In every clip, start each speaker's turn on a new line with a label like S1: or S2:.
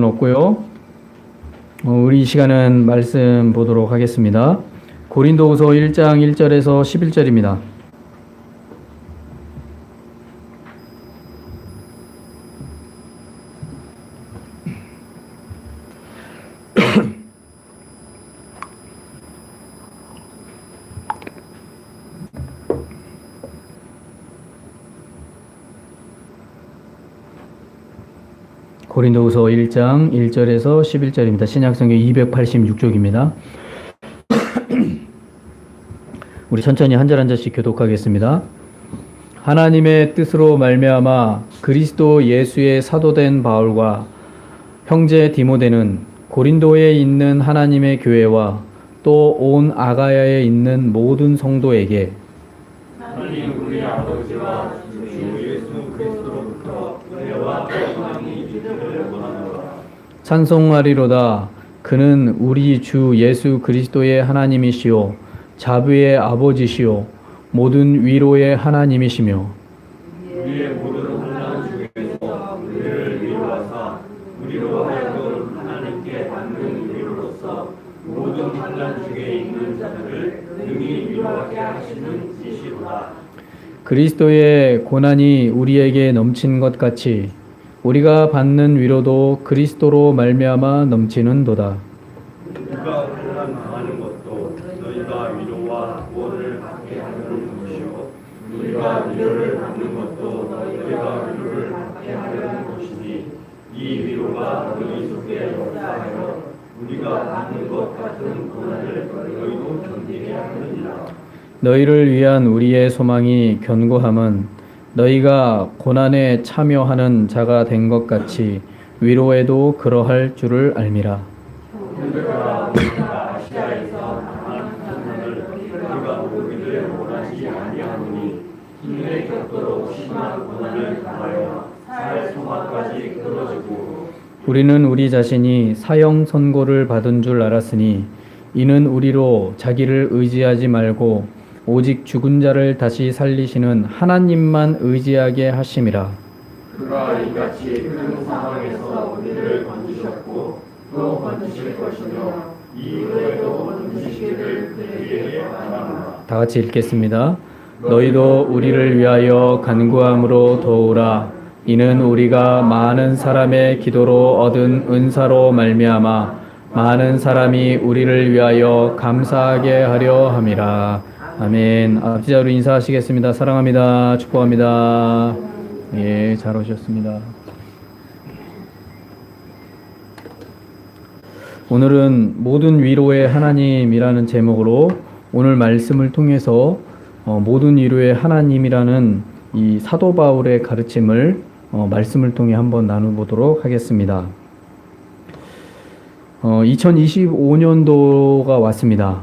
S1: 없고요. 우리 이 시간은 말씀 보도록 하겠습니다. 고린도후서 1장 1절에서 11절입니다. 고린도후서 1장 1절에서 11절입니다. 신약성경 286쪽입니다. 우리 천천히 한 절 한 절씩 교독하겠습니다. 하나님의 뜻으로 말미암아 그리스도 예수의 사도된 바울과 형제 디모데는 고린도에 있는 하나님의 교회와 또 온 아가야에 있는 모든 성도에게
S2: 하나님 우리 아버지와 주 예수 그리스도로부터 은혜와 평강이 있기를 원하노라.
S1: 찬송하리로다. 그는 우리 주 예수 그리스도의 하나님이시요 자비의 아버지시요 모든 위로의 하나님이시며
S2: 우리의 모든 환난 중에서 우리를 위로하사 우리로 하여금 하나님께 받는 위로로서 모든 환난 중에 있는 자들을 능히 위로하게 하시는 이시로다.
S1: 그리스도의 고난이 우리에게 넘친 것 같이 우리가 받는 위로도 그리스도로 말미암아 넘치는도다.
S2: 우리가 환난 당하는 것도 너희가 위로와 구원을 받게 하려는 것이요 우리가 위로를 받는 것도 너희가 위로를 받게 하려는 것이니 이 위로가 너희 속에 역사하여 우리가 받는 것 같은 고난을 너희도 견디게 하느니라.
S1: 너희를 위한 우리의 소망이 견고함은 너희가 고난에 참여하는 자가 된 것 같이 위로에도 그러할 줄을 알미라.
S2: 형제들아, 우리가 아시아에서 당한 환난을 너희가 모르기를 원하지 아니하노니 힘내 겪도록 심한 고난을 당하여 살 소망까지 끊어지고
S1: 우리는 우리 자신이 사형 선고를 받은 줄 알았으니 이는 우리로 자기를 의지하지 말고 오직 죽은 자를 다시 살리시는 하나님만 의지하게 하심이라.
S2: 그가 이같이 큰 상황에서 우리를 건지셨고 또 건지실 것이며 이후에도 건지시기를 그에게 바랍니다.
S1: 다 같이 읽겠습니다. 너희도 우리를 위하여 간구함으로 도우라. 이는 우리가 많은 사람의 기도로 얻은 은사로 말미암아 많은 사람이 우리를 위하여 감사하게 하려 함이라. 아멘. 앞지자로 인사하시겠습니다. 사랑합니다. 축복합니다. 예, 잘 오셨습니다. 오늘은 모든 위로의 하나님이라는 제목으로 오늘 말씀을 통해서 모든 위로의 하나님이라는 이 사도 바울의 가르침을 말씀을 통해 한번 나눠보도록 하겠습니다. 2025년도가 왔습니다.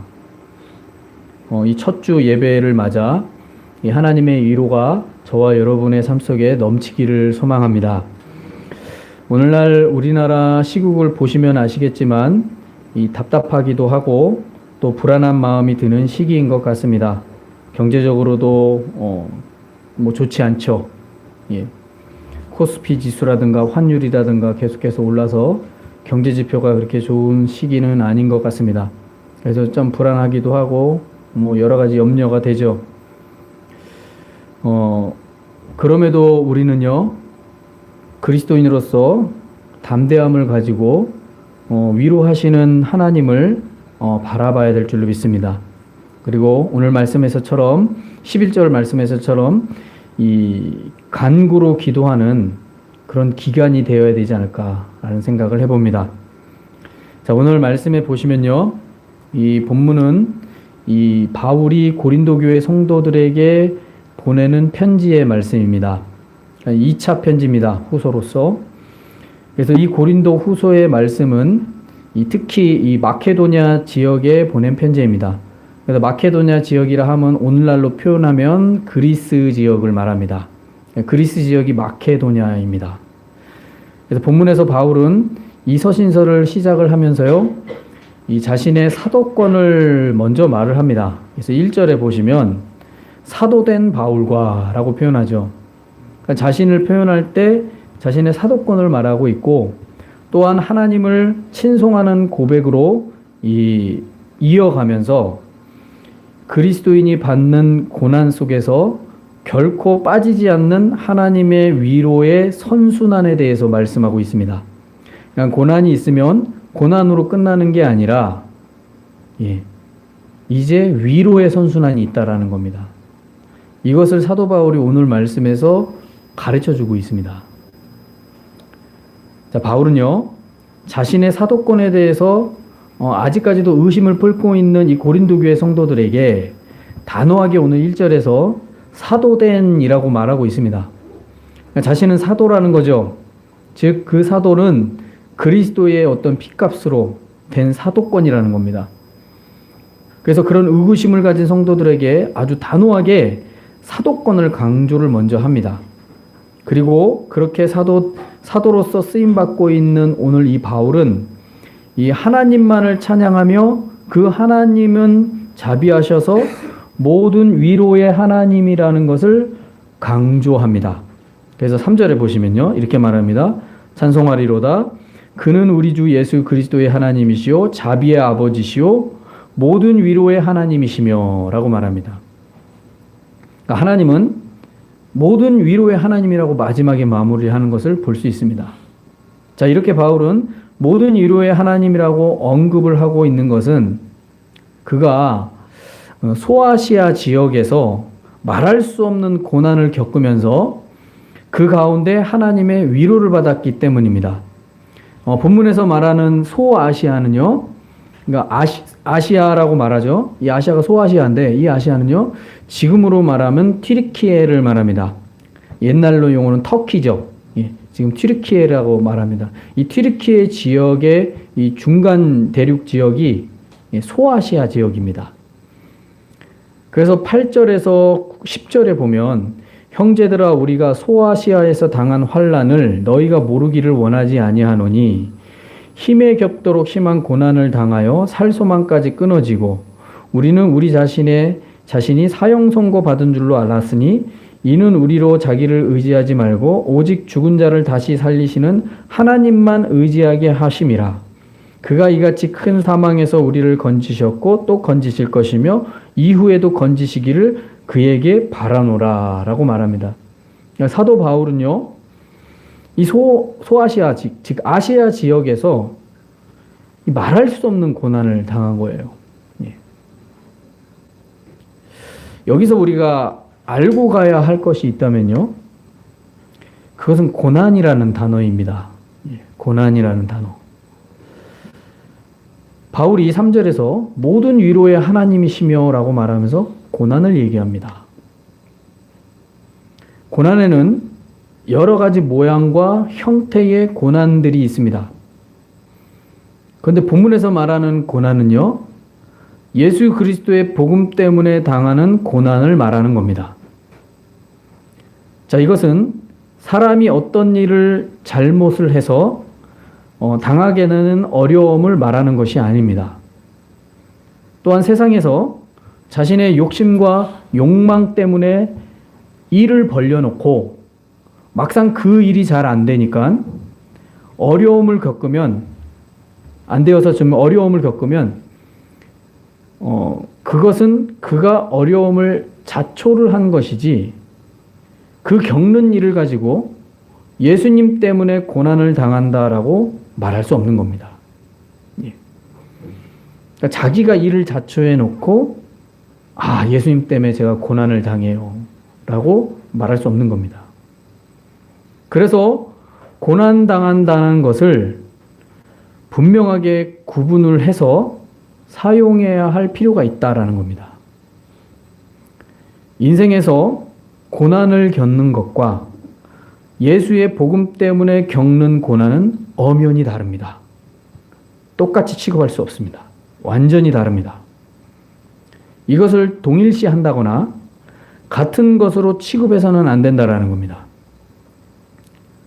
S1: 이 첫 주 예배를 맞아 이 하나님의 위로가 저와 여러분의 삶 속에 넘치기를 소망합니다. 오늘날 우리나라 시국을 보시면 아시겠지만 이 답답하기도 하고 또 불안한 마음이 드는 시기인 것 같습니다. 경제적으로도 뭐 좋지 않죠. 예. 코스피 지수라든가 환율이라든가 계속해서 올라서 경제 지표가 그렇게 좋은 시기는 아닌 것 같습니다. 그래서 좀 불안하기도 하고 뭐 여러 가지 염려가 되죠. 그럼에도 우리는요, 그리스도인으로서 담대함을 가지고 위로하시는 하나님을 바라봐야 될 줄로 믿습니다. 그리고 오늘 말씀에서처럼 11절 말씀에서처럼 이 간구로 기도하는 그런 기간이 되어야 되지 않을까라는 생각을 해봅니다. 자, 오늘 말씀에 보시면요, 이 본문은 이 바울이 고린도 교회 성도들에게 보내는 편지의 말씀입니다. 2차 편지입니다. 후서로서. 그래서 이 고린도 후서의 말씀은 특히 이 마케도냐 지역에 보낸 편지입니다. 그래서 마케도냐 지역이라 하면 오늘날로 표현하면 그리스 지역을 말합니다. 그리스 지역이 마케도냐입니다. 그래서 본문에서 바울은 이 서신서를 시작을 하면서요, 이 자신의 사도권을 먼저 말을 합니다. 그래서 1절에 보시면 사도된 바울과 라고 표현하죠. 그러니까 자신을 표현할 때 자신의 사도권을 말하고 있고 또한 하나님을 찬송하는 고백으로 이어가면서 그리스도인이 받는 고난 속에서 결코 빠지지 않는 하나님의 위로의 선순환에 대해서 말씀하고 있습니다. 그냥 고난이 있으면 고난으로 끝나는 게 아니라 이제 위로의 선순환이 있다라는 겁니다. 이것을 사도 바울이 오늘 말씀에서 가르쳐 주고 있습니다. 자, 바울은요, 자신의 사도권에 대해서 아직까지도 의심을 품고 있는 이 고린도 교회 성도들에게 단호하게 오늘 1절에서 사도된이라고 말하고 있습니다. 자신은 사도라는 거죠. 즉, 그 사도는 그리스도의 어떤 핏값으로 된 사도권이라는 겁니다. 그래서 그런 의구심을 가진 성도들에게 아주 단호하게 사도권을 강조를 먼저 합니다. 그리고 그렇게 사도로서 쓰임받고 있는 오늘 이 바울은 이 하나님만을 찬양하며 그 하나님은 자비하셔서 모든 위로의 하나님이라는 것을 강조합니다. 그래서 3절에 보시면요, 이렇게 말합니다. 찬송하리로다. 그는 우리 주 예수 그리스도의 하나님이시요 자비의 아버지시요 모든 위로의 하나님이시며 라고 말합니다. 그러니까 하나님은 모든 위로의 하나님이라고 마지막에 마무리하는 것을 볼 수 있습니다. 자, 이렇게 바울은 모든 위로의 하나님이라고 언급을 하고 있는 것은 그가 소아시아 지역에서 말할 수 없는 고난을 겪으면서 그 가운데 하나님의 위로를 받았기 때문입니다. 본문에서 말하는 소아시아는요, 그러니까 아시아라고 말하죠. 이 아시아가 소아시아인데 이 아시아는요, 지금으로 말하면 튀르키예를 말합니다. 옛날로 용어는 터키죠. 지금 튀르키예라고 말합니다. 이 튀르키예 지역의 이 중간 대륙 지역이 소아시아 지역입니다. 그래서 8절에서 10절에 보면 형제들아 우리가 소아시아에서 당한 환난을 너희가 모르기를 원하지 아니하노니 힘에 겹도록 심한 고난을 당하여 살소망까지 끊어지고 우리는 우리 자신이 사형 선고 받은 줄로 알았으니 이는 우리로 자기를 의지하지 말고 오직 죽은 자를 다시 살리시는 하나님만 의지하게 하심이라. 그가 이같이 큰 사망에서 우리를 건지셨고 또 건지실 것이며 이후에도 건지시기를 그에게 바라노라 라고 말합니다. 사도 바울은요, 이 소아시아 즉 아시아 지역에서 말할 수 없는 고난을 당한 거예요. 여기서 우리가 알고 가야 할 것이 있다면요, 그것은 고난이라는 단어입니다. 고난이라는 단어. 바울이 3절에서 모든 위로의 하나님이시며 라고 말하면서 고난을 얘기합니다. 고난에는 여러 가지 모양과 형태의 고난들이 있습니다. 그런데 본문에서 말하는 고난은요, 예수 그리스도의 복음 때문에 당하는 고난을 말하는 겁니다. 자, 이것은 사람이 어떤 일을 잘못을 해서 당하게 되는 어려움을 말하는 것이 아닙니다. 또한 세상에서 자신의 욕심과 욕망 때문에 일을 벌려놓고 막상 그 일이 잘 안 되니까 어려움을 겪으면 안 되어서 좀 어려움을 겪으면 그것은 그가 어려움을 자초를 한 것이지 그 겪는 일을 가지고 예수님 때문에 고난을 당한다라고 말할 수 없는 겁니다. 그러니까 자기가 일을 자초해 놓고 예수님 때문에 제가 고난을 당해요 라고 말할 수 없는 겁니다. 그래서 고난 당한다는 것을 분명하게 구분을 해서 사용해야 할 필요가 있다라는 겁니다. 인생에서 고난을 겪는 것과 예수의 복음 때문에 겪는 고난은 엄연히 다릅니다. 똑같이 취급할 수 없습니다. 완전히 다릅니다. 이것을 동일시한다거나 같은 것으로 취급해서는 안 된다라는 겁니다.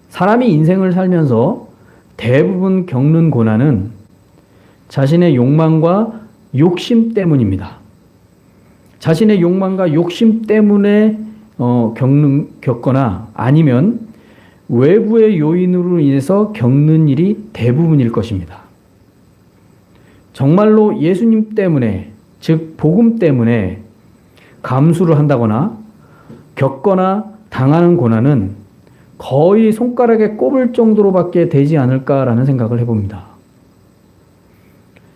S1: 사람이 인생을 살면서 대부분 겪는 고난은 자신의 욕망과 욕심 때문입니다. 자신의 욕망과 욕심 때문에 겪거나 아니면 외부의 요인으로 인해서 겪는 일이 대부분일 것입니다. 정말로 예수님 때문에, 즉 복음 때문에 감수를 한다거나 겪거나 당하는 고난은 거의 손가락에 꼽을 정도로밖에 되지 않을까라는 생각을 해봅니다.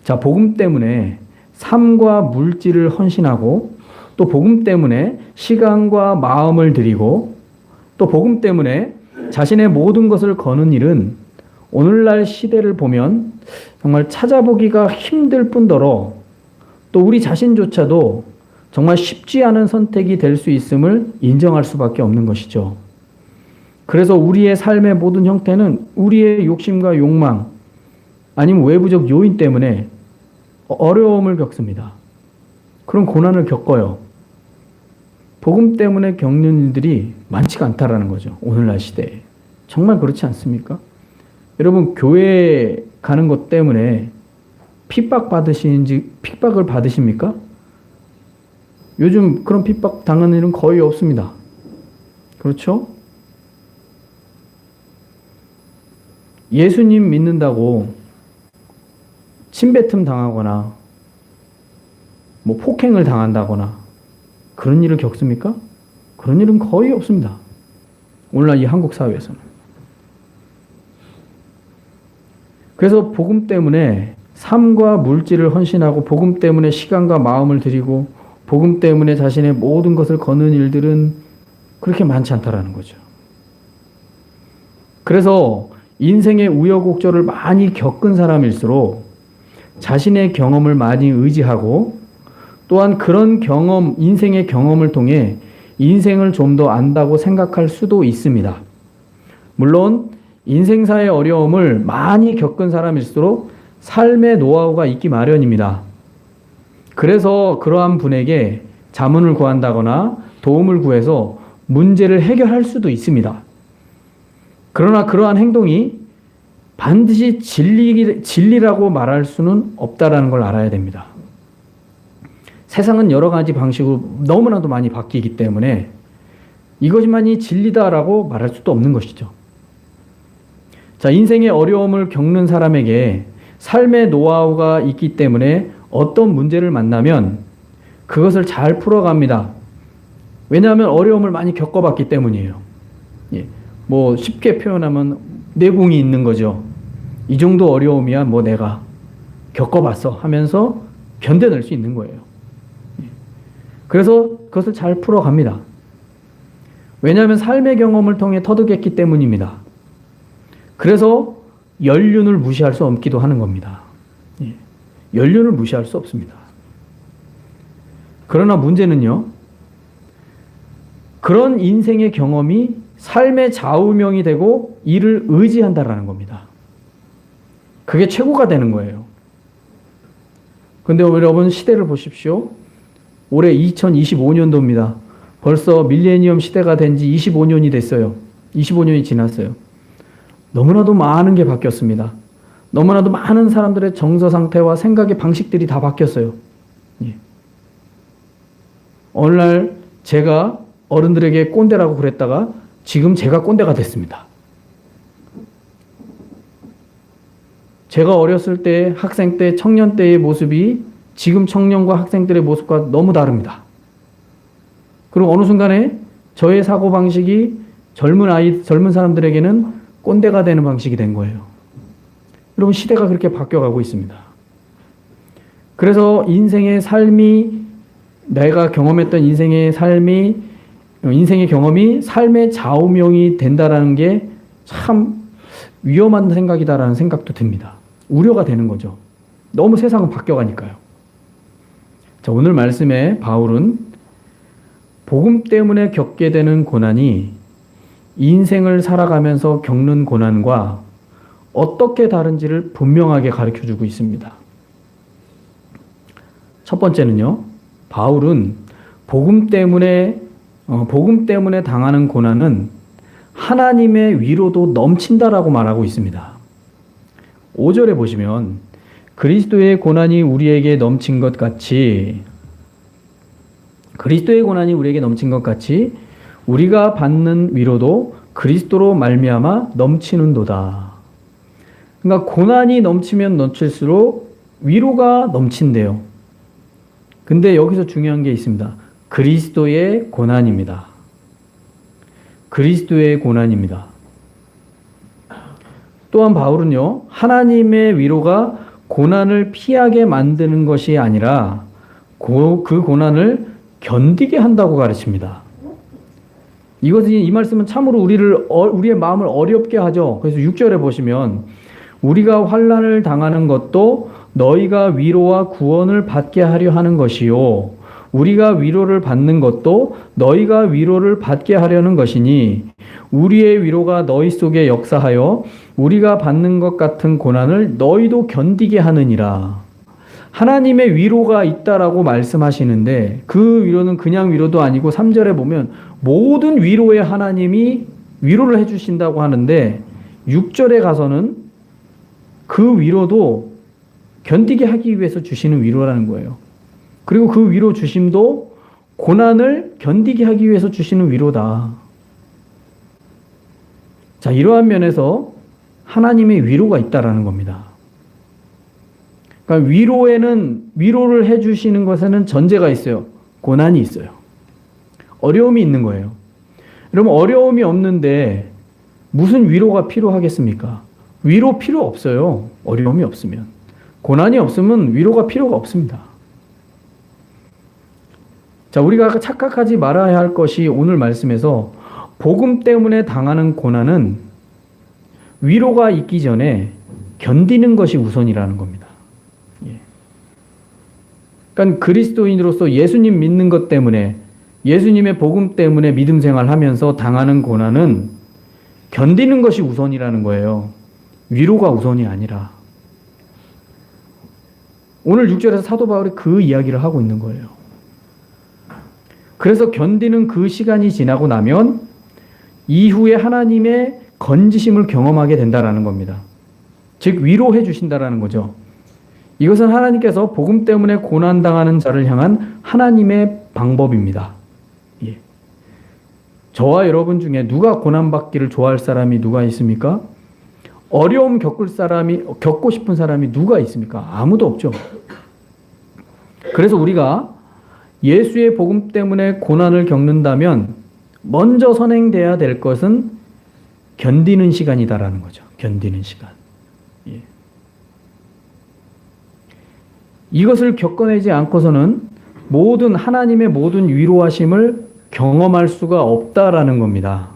S1: 자, 복음 때문에 삶과 물질을 헌신하고, 또 복음 때문에 시간과 마음을 들이고, 또 복음 때문에 자신의 모든 것을 거는 일은 오늘날 시대를 보면 정말 찾아보기가 힘들 뿐더러 또 우리 자신조차도 정말 쉽지 않은 선택이 될 수 있음을 인정할 수밖에 없는 것이죠. 그래서 우리의 삶의 모든 형태는 우리의 욕심과 욕망, 아니면 외부적 요인 때문에 어려움을 겪습니다. 그런 고난을 겪어요. 복음 때문에 겪는 일들이 많지가 않다라는 거죠. 오늘날 시대에. 정말 그렇지 않습니까? 여러분, 교회 가는 것 때문에 핍박을 받으십니까? 요즘 그런 핍박 당하는 일은 거의 없습니다. 그렇죠? 예수님 믿는다고 침뱉음 당하거나 뭐 폭행을 당한다거나 그런 일을 겪습니까? 그런 일은 거의 없습니다. 오늘날 이 한국 사회에서는. 그래서 복음 때문에 삶과 물질을 헌신하고, 복음 때문에 시간과 마음을 들이고, 복음 때문에 자신의 모든 것을 거는 일들은 그렇게 많지 않다라는 거죠. 그래서 인생의 우여곡절을 많이 겪은 사람일수록 자신의 경험을 많이 의지하고, 또한 그런 경험, 인생의 경험을 통해 인생을 좀 더 안다고 생각할 수도 있습니다. 물론 인생사의 어려움을 많이 겪은 사람일수록 삶의 노하우가 있기 마련입니다. 그래서 그러한 분에게 자문을 구한다거나 도움을 구해서 문제를 해결할 수도 있습니다. 그러나 그러한 행동이 반드시 진리라고 말할 수는 없다라는 걸 알아야 됩니다. 세상은 여러 가지 방식으로 너무나도 많이 바뀌기 때문에 이것만이 진리다라고 말할 수도 없는 것이죠. 자, 인생의 어려움을 겪는 사람에게 삶의 노하우가 있기 때문에 어떤 문제를 만나면 그것을 잘 풀어갑니다. 왜냐하면 어려움을 많이 겪어봤기 때문이에요. 예. 뭐 쉽게 표현하면 내공이 있는 거죠. 이 정도 어려움이야 뭐 내가 겪어봤어 하면서 견뎌낼 수 있는 거예요. 예. 그래서 그것을 잘 풀어갑니다. 왜냐하면 삶의 경험을 통해 터득했기 때문입니다. 그래서 연륜을 무시할 수 없기도 하는 겁니다. 예. 연륜을 무시할 수 없습니다. 그러나 문제는요, 그런 인생의 경험이 삶의 좌우명이 되고 이를 의지한다라는 겁니다. 그게 최고가 되는 거예요. 근데 여러분, 시대를 보십시오. 올해 2025년도입니다. 벌써 밀레니엄 시대가 된 지 25년이 됐어요. 25년이 지났어요. 너무나도 많은 게 바뀌었습니다. 너무나도 많은 사람들의 정서 상태와 생각의 방식들이 다 바뀌었어요. 예. 오늘날 제가 어른들에게 꼰대라고 그랬다가 지금 제가 꼰대가 됐습니다. 제가 어렸을 때, 학생 때, 청년 때의 모습이 지금 청년과 학생들의 모습과 너무 다릅니다. 그리고 어느 순간에 저의 사고방식이 젊은 사람들에게는 꼰대가 되는 방식이 된 거예요. 여러분, 시대가 그렇게 바뀌어가고 있습니다. 그래서 인생의 삶이, 내가 경험했던 인생의 경험이 삶의 좌우명이 된다라는 게 참 위험한 생각이다라는 생각도 듭니다. 우려가 되는 거죠. 너무 세상은 바뀌어가니까요. 자, 오늘 말씀에 바울은 복음 때문에 겪게 되는 고난이 인생을 살아가면서 겪는 고난과 어떻게 다른지를 분명하게 가르쳐주고 있습니다. 첫 번째는요, 바울은 복음 때문에 당하는 고난은 하나님의 위로도 넘친다라고 말하고 있습니다. 5절에 보시면 그리스도의 고난이 우리에게 넘친 것 같이 우리가 받는 위로도 그리스도로 말미암아 넘치는도다. 그러니까 고난이 넘치면 넘칠수록 위로가 넘친대요. 근데 여기서 중요한 게 있습니다. 그리스도의 고난입니다. 그리스도의 고난입니다. 또한 바울은요, 하나님의 위로가 고난을 피하게 만드는 것이 아니라 그 고난을 견디게 한다고 가르칩니다. 이 말씀은 참으로 우리의 마음을 어렵게 하죠. 그래서 6절에 보시면 우리가 환난을 당하는 것도 너희가 위로와 구원을 받게 하려 하는 것이요 우리가 위로를 받는 것도 너희가 위로를 받게 하려는 것이니 우리의 위로가 너희 속에 역사하여 우리가 받는 것 같은 고난을 너희도 견디게 하느니라. 하나님의 위로가 있다라고 말씀하시는데 그 위로는 그냥 위로도 아니고 3절에 보면 모든 위로에 하나님이 위로를 해주신다고 하는데 6절에 가서는 그 위로도 견디게 하기 위해서 주시는 위로라는 거예요. 그리고 그 위로 주심도 고난을 견디게 하기 위해서 주시는 위로다. 자, 이러한 면에서 하나님의 위로가 있다라는 겁니다. 그러니까 위로를 해주시는 것에는 전제가 있어요. 고난이 있어요. 어려움이 있는 거예요. 여러분, 어려움이 없는데 무슨 위로가 필요하겠습니까? 위로 필요 없어요. 어려움이 없으면. 고난이 없으면 위로가 필요가 없습니다. 자, 우리가 착각하지 말아야 할 것이 오늘 말씀에서 복음 때문에 당하는 고난은 위로가 있기 전에 견디는 것이 우선이라는 겁니다. 그러니까 그리스도인으로서 예수님 믿는 것 때문에 예수님의 복음 때문에 믿음 생활하면서 당하는 고난은 견디는 것이 우선이라는 거예요. 위로가 우선이 아니라. 오늘 6절에서 사도 바울이 그 이야기를 하고 있는 거예요. 그래서 견디는 그 시간이 지나고 나면 이후에 하나님의 건지심을 경험하게 된다라는 겁니다. 즉 위로해 주신다라는 거죠. 이것은 하나님께서 복음 때문에 고난당하는 자를 향한 하나님의 방법입니다. 예. 저와 여러분 중에 누가 고난받기를 좋아할 사람이 누가 있습니까? 어려움 겪고 싶은 사람이 누가 있습니까? 아무도 없죠. 그래서 우리가 예수의 복음 때문에 고난을 겪는다면 먼저 선행돼야 될 것은 견디는 시간이다라는 거죠. 견디는 시간. 예. 이것을 겪어내지 않고서는 하나님의 모든 위로하심을 경험할 수가 없다라는 겁니다.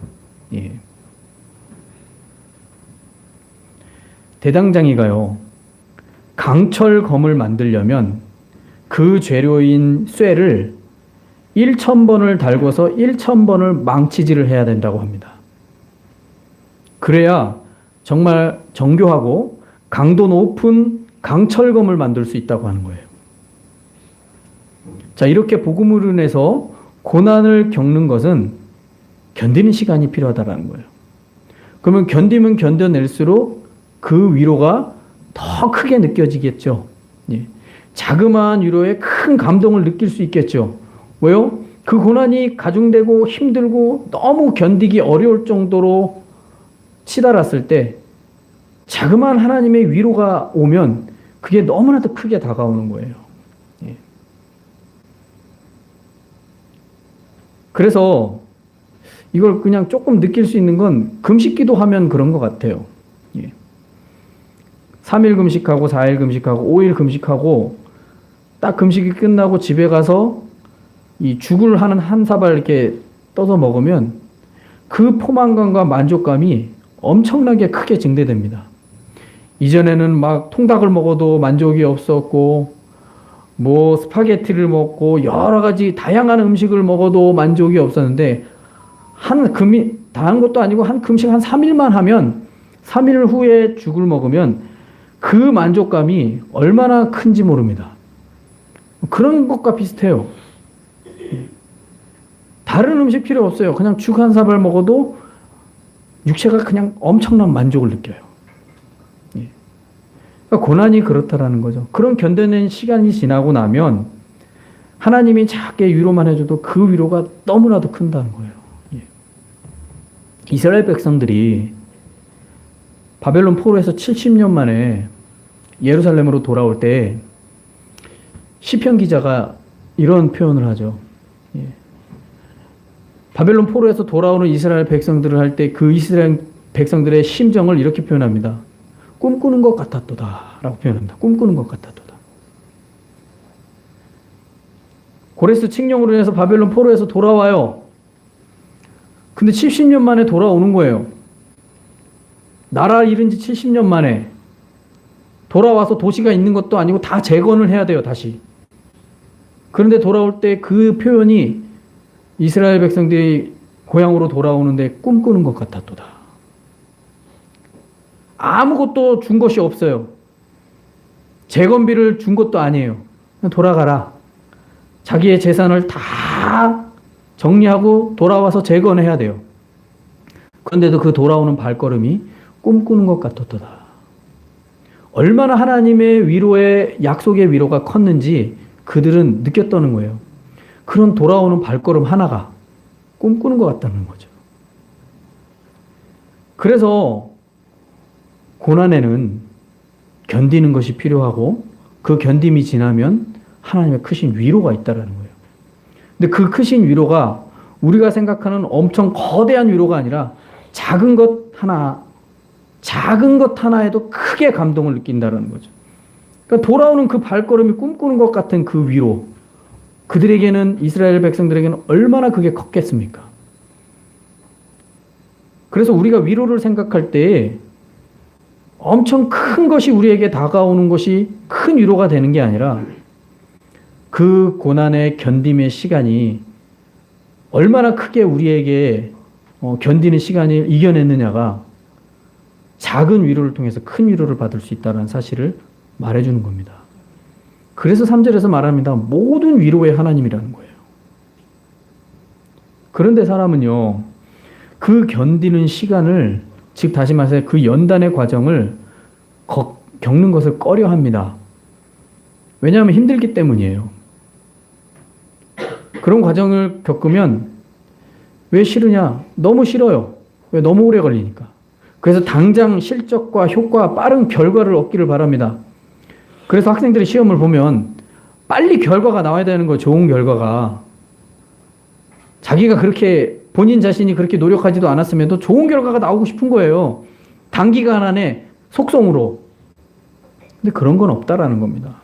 S1: 예. 대당장이가요, 강철검을 만들려면 그 재료인 쇠를 1000번을 달궈서 1000번을 망치질을 해야 된다고 합니다. 그래야 정말 정교하고 강도 높은 강철검을 만들 수 있다고 하는 거예요. 자, 이렇게 복음으로 인해서 고난을 겪는 것은 견디는 시간이 필요하다는 거예요. 그러면 견디면 견뎌낼수록 그 위로가 더 크게 느껴지겠죠. 예. 자그마한 위로에 큰 감동을 느낄 수 있겠죠. 왜요? 그 고난이 가중되고 힘들고 너무 견디기 어려울 정도로 치달았을 때 자그마한 하나님의 위로가 오면 그게 너무나도 크게 다가오는 거예요. 예. 그래서 이걸 그냥 조금 느낄 수 있는 건 금식기도 하면 그런 것 같아요. 예. 3일 금식하고 4일 금식하고 5일 금식하고 딱 금식이 끝나고 집에 가서 이 죽을 하는 한 사발 이렇게 떠서 먹으면 그 포만감과 만족감이 엄청나게 크게 증대됩니다. 이전에는 막 통닭을 먹어도 만족이 없었고 뭐 스파게티를 먹고 여러 가지 다양한 음식을 먹어도 만족이 없었는데 다한 것도 아니고 한 금식 한 3일만 하면 3일 후에 죽을 먹으면 그 만족감이 얼마나 큰지 모릅니다. 그런 것과 비슷해요. 다른 음식 필요 없어요. 그냥 죽 한 사발 먹어도 육체가 그냥 엄청난 만족을 느껴요. 예. 그러니까 고난이 그렇다라는 거죠. 그런 견뎌낸 시간이 지나고 나면 하나님이 작게 위로만 해줘도 그 위로가 너무나도 큰다는 거예요. 예. 이스라엘 백성들이 바벨론 포로에서 70년 만에 예루살렘으로 돌아올 때 시편 기자가 이런 표현을 하죠. 예. 바벨론 포로에서 돌아오는 이스라엘 백성들을 할 때 그 이스라엘 백성들의 심정을 이렇게 표현합니다. 꿈꾸는 것 같았도다 라고 표현합니다. 꿈꾸는 것 같았도다. 고레스 칙령으로 인해서 바벨론 포로에서 돌아와요. 근데 70년 만에 돌아오는 거예요. 나라 잃은 지 70년 만에 돌아와서 도시가 있는 것도 아니고 다 재건을 해야 돼요, 다시. 그런데 돌아올 때 그 표현이 이스라엘 백성들이 고향으로 돌아오는데 꿈꾸는 것 같았도다. 아무것도 준 것이 없어요. 재건비를 준 것도 아니에요. 그냥 돌아가라. 자기의 재산을 다 정리하고 돌아와서 재건해야 돼요. 그런데도 그 돌아오는 발걸음이 꿈꾸는 것 같았도다. 얼마나 하나님의 위로의 약속의 위로가 컸는지 그들은 느꼈다는 거예요. 그런 돌아오는 발걸음 하나가 꿈꾸는 것 같다는 거죠. 그래서 고난에는 견디는 것이 필요하고 그 견딤이 지나면 하나님의 크신 위로가 있다는 거예요. 근데 그 크신 위로가 우리가 생각하는 엄청 거대한 위로가 아니라 작은 것 하나에도 크게 감동을 느낀다는 거죠. 그러니까 돌아오는 그 발걸음이 꿈꾸는 것 같은 그 위로, 그들에게는, 이스라엘 백성들에게는 얼마나 그게 컸겠습니까? 그래서 우리가 위로를 생각할 때 엄청 큰 것이 우리에게 다가오는 것이 큰 위로가 되는 게 아니라 그 고난의 견딤의 시간이 얼마나 크게 우리에게 견디는 시간을 이겨냈느냐가 작은 위로를 통해서 큰 위로를 받을 수 있다는 사실을 말해주는 겁니다. 그래서 3절에서 말합니다. 모든 위로의 하나님이라는 거예요. 그런데 사람은요, 그 견디는 시간을, 즉 다시 말해서 그 연단의 과정을 겪는 것을 꺼려 합니다. 왜냐하면 힘들기 때문이에요. 그런 과정을 겪으면 왜 싫으냐? 너무 싫어요. 왜? 너무 오래 걸리니까. 그래서 당장 실적과 효과, 빠른 결과를 얻기를 바랍니다. 그래서 학생들이 시험을 보면 빨리 결과가 나와야 되는 거예요. 좋은 결과가. 자기가 그렇게, 본인 자신이 그렇게 노력하지도 않았음에도 좋은 결과가 나오고 싶은 거예요. 단기간 안에 속성으로. 근데 그런 건 없다라는 겁니다.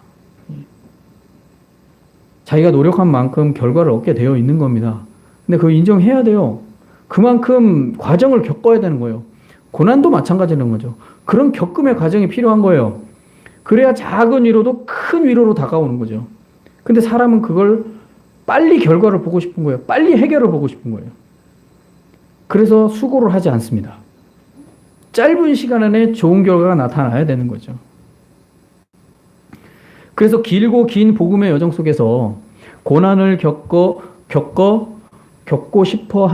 S1: 자기가 노력한 만큼 결과를 얻게 되어 있는 겁니다. 근데 그거 인정해야 돼요. 그만큼 과정을 겪어야 되는 거예요. 고난도 마찬가지라는 거죠. 그런 겪음의 과정이 필요한 거예요. 그래야 작은 위로도 큰 위로로 다가오는 거죠. 근데 사람은 그걸 빨리 결과를 보고 싶은 거예요. 빨리 해결을 보고 싶은 거예요. 그래서 수고를 하지 않습니다. 짧은 시간 안에 좋은 결과가 나타나야 되는 거죠. 그래서 길고 긴 복음의 여정 속에서 고난을 겪고 싶어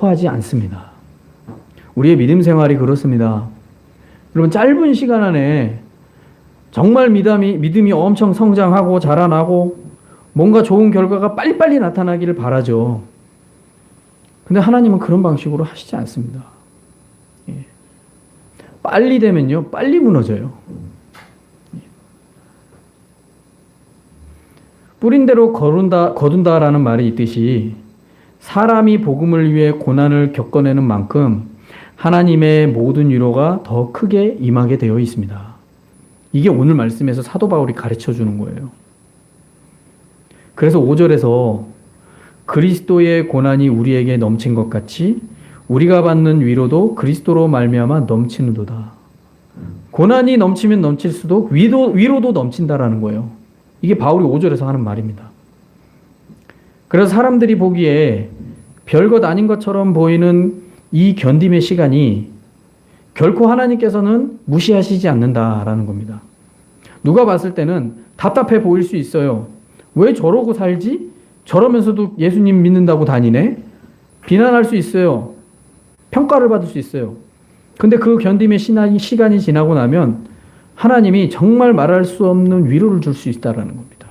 S1: 하지 않습니다. 우리의 믿음 생활이 그렇습니다. 여러분, 짧은 시간 안에 정말 믿음이 엄청 성장하고 자라나고 뭔가 좋은 결과가 빨리빨리 나타나기를 바라죠. 근데 하나님은 그런 방식으로 하시지 않습니다. 예. 빨리 되면요, 빨리 무너져요. 뿌린 대로 거둔다라는 말이 있듯이 사람이 복음을 위해 고난을 겪어내는 만큼 하나님의 모든 위로가 더 크게 임하게 되어 있습니다. 이게 오늘 말씀에서 사도 바울이 가르쳐 주는 거예요. 그래서 5절에서 그리스도의 고난이 우리에게 넘친 것 같이 우리가 받는 위로도 그리스도로 말미암아 넘치는도다. 고난이 넘치면 넘칠수록 위로도 넘친다라는 거예요. 이게 바울이 5절에서 하는 말입니다. 그래서 사람들이 보기에 별것 아닌 것처럼 보이는 이 견딤의 시간이 결코 하나님께서는 무시하시지 않는다라는 겁니다. 누가 봤을 때는 답답해 보일 수 있어요. 왜 저러고 살지? 저러면서도 예수님 믿는다고 다니네? 비난할 수 있어요. 평가를 받을 수 있어요. 근데 그 견딤의 시간이 지나고 나면 하나님이 정말 말할 수 없는 위로를 줄 수 있다는 겁니다.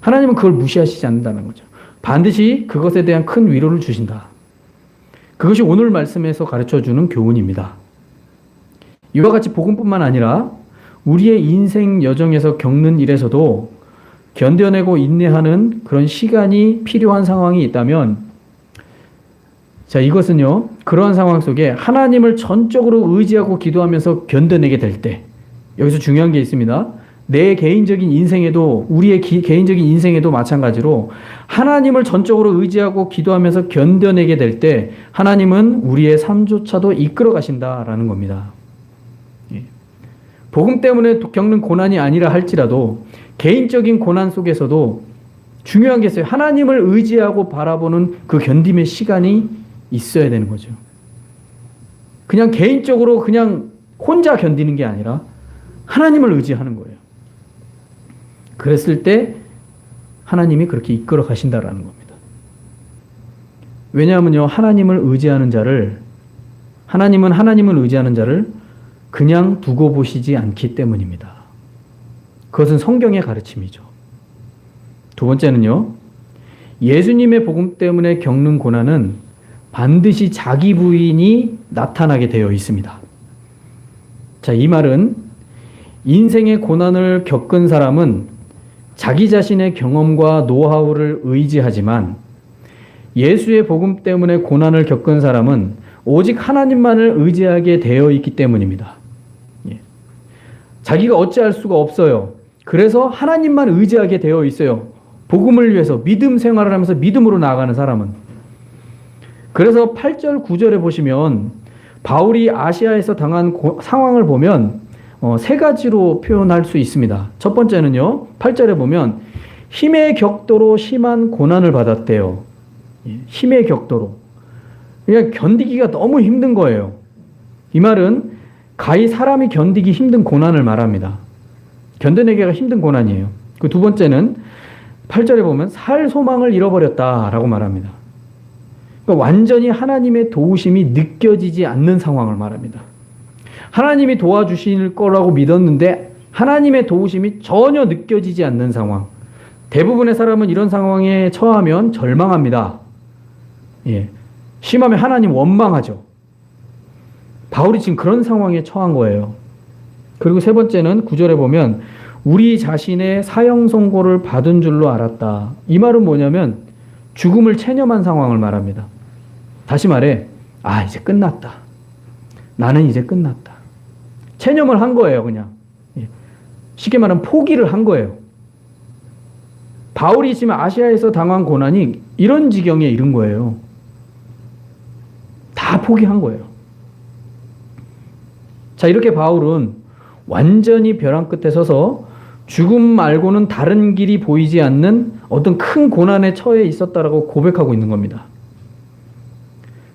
S1: 하나님은 그걸 무시하시지 않는다는 거죠. 반드시 그것에 대한 큰 위로를 주신다. 그것이 오늘 말씀에서 가르쳐주는 교훈입니다. 이와 같이 복음뿐만 아니라 우리의 인생 여정에서 겪는 일에서도 견뎌내고 인내하는 그런 시간이 필요한 상황이 있다면, 자, 이것은요, 그러한 상황 속에 하나님을 전적으로 의지하고 기도하면서 견뎌내게 될 때, 여기서 중요한 게 있습니다. 내 개인적인 인생에도, 우리의 개인적인 인생에도 마찬가지로 하나님을 전적으로 의지하고 기도하면서 견뎌내게 될 때 하나님은 우리의 삶조차도 이끌어 가신다라는 겁니다. 복음 때문에 겪는 고난이 아니라 할지라도 개인적인 고난 속에서도 중요한 게 있어요. 하나님을 의지하고 바라보는 그 견딤의 시간이 있어야 되는 거죠. 그냥 개인적으로 그냥 혼자 견디는 게 아니라 하나님을 의지하는 거예요. 그랬을 때 하나님이 그렇게 이끌어 가신다라는 겁니다. 왜냐하면요, 하나님은 하나님을 의지하는 자를 그냥 두고 보시지 않기 때문입니다. 그것은 성경의 가르침이죠. 두 번째는요, 예수님의 복음 때문에 겪는 고난은 반드시 자기 부인이 나타나게 되어 있습니다. 자, 이 말은 인생의 고난을 겪은 사람은 자기 자신의 경험과 노하우를 의지하지만 예수의 복음 때문에 고난을 겪은 사람은 오직 하나님만을 의지하게 되어 있기 때문입니다. 자기가 어찌할 수가 없어요. 그래서 하나님만 의지하게 되어 있어요. 복음을 위해서 믿음 생활을 하면서 믿음으로 나아가는 사람은. 그래서 8절 9절에 보시면 바울이 아시아에서 당한 상황을 보면 세 가지로 표현할 수 있습니다. 첫 번째는요, 8절에 보면 힘의 격도로 심한 고난을 받았대요. 힘의 격도로. 그냥 견디기가 너무 힘든 거예요. 이 말은 가히 사람이 견디기 힘든 고난을 말합니다. 견뎌내기가 힘든 고난이에요. 그 두 번째는 8절에 보면 살 소망을 잃어버렸다라고 말합니다. 그러니까 완전히 하나님의 도우심이 느껴지지 않는 상황을 말합니다. 하나님이 도와주실 거라고 믿었는데 하나님의 도우심이 전혀 느껴지지 않는 상황. 대부분의 사람은 이런 상황에 처하면 절망합니다. 심하면 하나님 원망하죠. 바울이 지금 그런 상황에 처한 거예요. 그리고 세 번째는 9절에 보면 우리 자신의 사형 선고를 받은 줄로 알았다. 이 말은 뭐냐면 죽음을 체념한 상황을 말합니다. 다시 말해, 이제 끝났다. 나는 이제 끝났다. 체념을 한 거예요, 그냥. 쉽게 말하면 포기를 한 거예요. 바울이 지금 아시아에서 당한 고난이 이런 지경에 이른 거예요. 다 포기한 거예요. 자, 이렇게 바울은 완전히 벼랑 끝에 서서 죽음 말고는 다른 길이 보이지 않는 어떤 큰 고난에 처해 있었다라고 고백하고 있는 겁니다.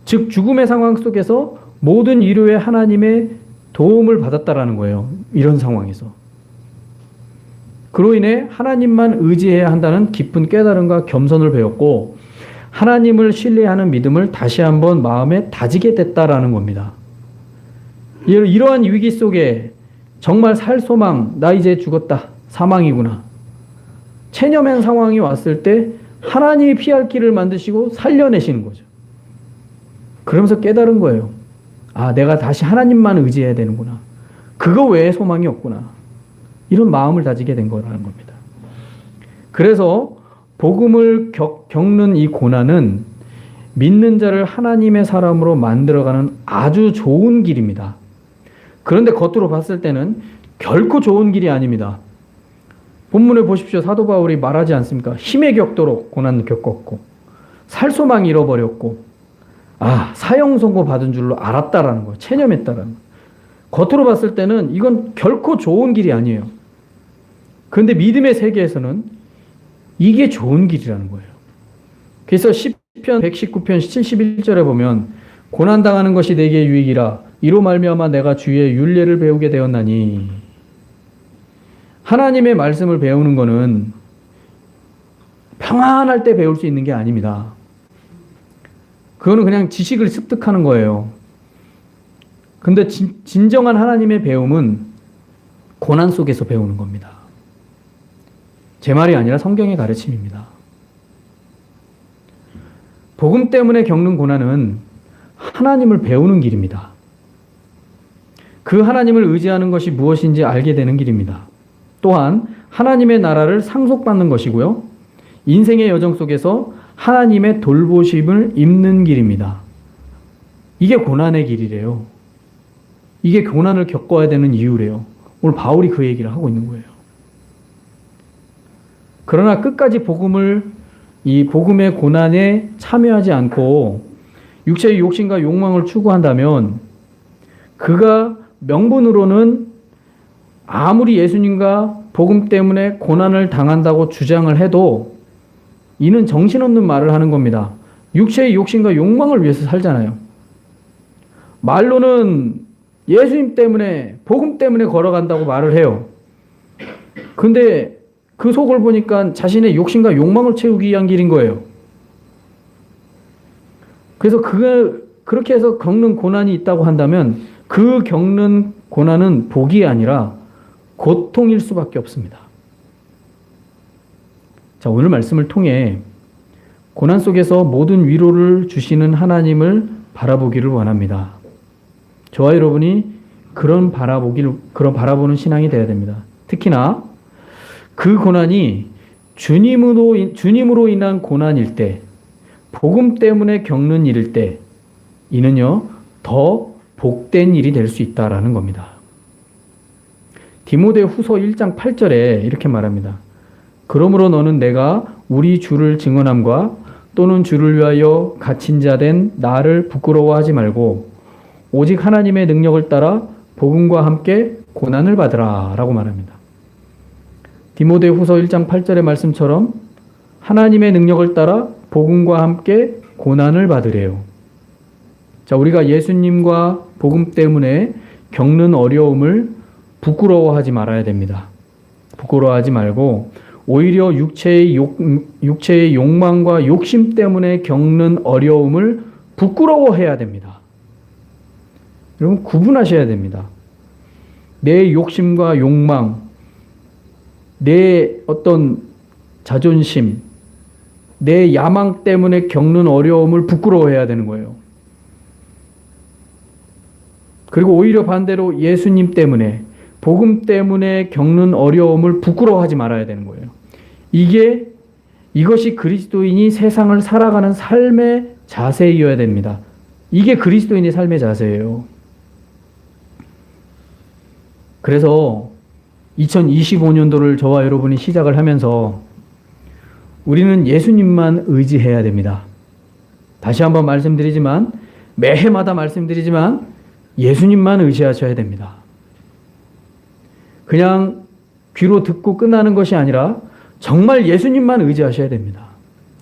S1: 즉, 죽음의 상황 속에서 모든 이루의 하나님의 도움을 받았다라는 거예요. 이런 상황에서. 그로 인해 하나님만 의지해야 한다는 깊은 깨달음과 겸손을 배웠고 하나님을 신뢰하는 믿음을 다시 한번 마음에 다지게 됐다라는 겁니다. 이러한 위기 속에 정말 살 소망, 나 이제 죽었다, 사망이구나, 체념한 상황이 왔을 때 하나님이 피할 길을 만드시고 살려내시는 거죠. 그러면서 깨달은 거예요. 내가 다시 하나님만 의지해야 되는구나. 그거 외에 소망이 없구나. 이런 마음을 다지게 된 거라는 겁니다. 그래서 복음을 겪는 이 고난은 믿는 자를 하나님의 사람으로 만들어가는 아주 좋은 길입니다. 그런데 겉으로 봤을 때는 결코 좋은 길이 아닙니다. 본문을 보십시오. 사도 바울이 말하지 않습니까? 힘의 격도로 고난을 겪었고 살 소망 잃어버렸고 사형 선고 받은 줄로 알았다라는 거예요. 체념했다라는 거예요. 겉으로 봤을 때는 이건 결코 좋은 길이 아니에요. 그런데 믿음의 세계에서는 이게 좋은 길이라는 거예요. 그래서 시편 119편 71절에 보면 고난당하는 것이 내게 유익이라 이로 말미암아 내가 주의 율례를 배우게 되었나니. 하나님의 말씀을 배우는 것은 평안할 때 배울 수 있는 게 아닙니다. 그거는 그냥 지식을 습득하는 거예요. 근데 진정한 하나님의 배움은 고난 속에서 배우는 겁니다. 제 말이 아니라 성경의 가르침입니다. 복음 때문에 겪는 고난은 하나님을 배우는 길입니다. 그 하나님을 의지하는 것이 무엇인지 알게 되는 길입니다. 또한 하나님의 나라를 상속받는 것이고요. 인생의 여정 속에서 하나님의 돌보심을 입는 길입니다. 이게 고난의 길이래요. 이게 고난을 겪어야 되는 이유래요. 오늘 바울이 그 얘기를 하고 있는 거예요. 그러나 끝까지 이 복음의 고난에 참여하지 않고 육체의 욕심과 욕망을 추구한다면 그가 명분으로는 아무리 예수님과 복음 때문에 고난을 당한다고 주장을 해도 이는 정신없는 말을 하는 겁니다. 육체의 욕심과 욕망을 위해서 살잖아요. 말로는 예수님 때문에 복음 때문에 걸어간다고 말을 해요. 근데 그 속을 보니까 자신의 욕심과 욕망을 채우기 위한 길인 거예요. 그래서 그렇게 해서 겪는 고난이 있다고 한다면 그 겪는 고난은 복이 아니라 고통일 수밖에 없습니다. 자, 오늘 말씀을 통해 고난 속에서 모든 위로를 주시는 하나님을 바라보기를 원합니다. 저와 여러분이 그런 바라보는 신앙이 되어야 됩니다. 특히나 그 고난이 주님으로 인한 고난일 때, 복음 때문에 겪는 일일 때, 이는요, 더 복된 일이 될 수 있다라는 겁니다. 디모데후서 1장 8절에 이렇게 말합니다. 그러므로 너는 내가 우리 주를 증언함과 또는 주를 위하여 갇힌 자 된 나를 부끄러워하지 말고 오직 하나님의 능력을 따라 복음과 함께 고난을 받으라 라고 말합니다. 디모데후서 1장 8절의 말씀처럼 하나님의 능력을 따라 복음과 함께 고난을 받으래요. 자, 우리가 예수님과 복음 때문에 겪는 어려움을 부끄러워하지 말아야 됩니다. 부끄러워하지 말고 오히려 육체의 욕망과 욕심 때문에 겪는 어려움을 부끄러워해야 됩니다. 여러분, 구분하셔야 됩니다. 내 욕심과 욕망, 내 어떤 자존심, 내 야망 때문에 겪는 어려움을 부끄러워해야 되는 거예요. 그리고 오히려 반대로 예수님 때문에, 복음 때문에 겪는 어려움을 부끄러워하지 말아야 되는 거예요. 이것이 그리스도인이 세상을 살아가는 삶의 자세이어야 됩니다. 이게 그리스도인의 삶의 자세예요. 그래서 2025년도를 저와 여러분이 시작을 하면서 우리는 예수님만 의지해야 됩니다. 다시 한번 말씀드리지만, 매해마다 말씀드리지만 예수님만 의지하셔야 됩니다. 그냥 귀로 듣고 끝나는 것이 아니라 정말 예수님만 의지하셔야 됩니다.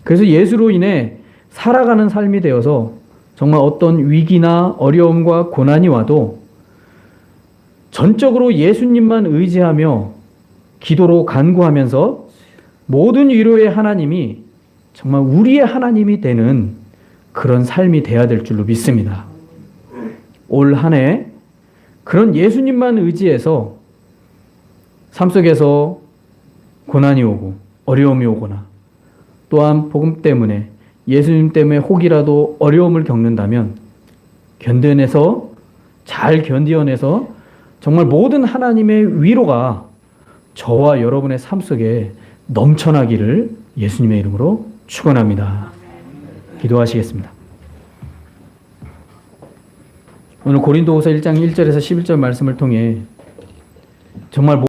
S1: 그래서 예수로 인해 살아가는 삶이 되어서 정말 어떤 위기나 어려움과 고난이 와도 전적으로 예수님만 의지하며 기도로 간구하면서 모든 위로의 하나님이 정말 우리의 하나님이 되는 그런 삶이 되어야 될 줄로 믿습니다. 올 한 해 그런 예수님만 의지해서 삶 속에서 고난이 오고 어려움이 오거나 또한 복음 때문에 예수님 때문에 혹이라도 어려움을 겪는다면 잘 견뎌내서 정말 모든 하나님의 위로가 저와 여러분의 삶 속에 넘쳐나기를 예수님의 이름으로 축원합니다. 기도하시겠습니다. 오늘 고린도후서 1장 1절에서 11절 말씀을 통해 정말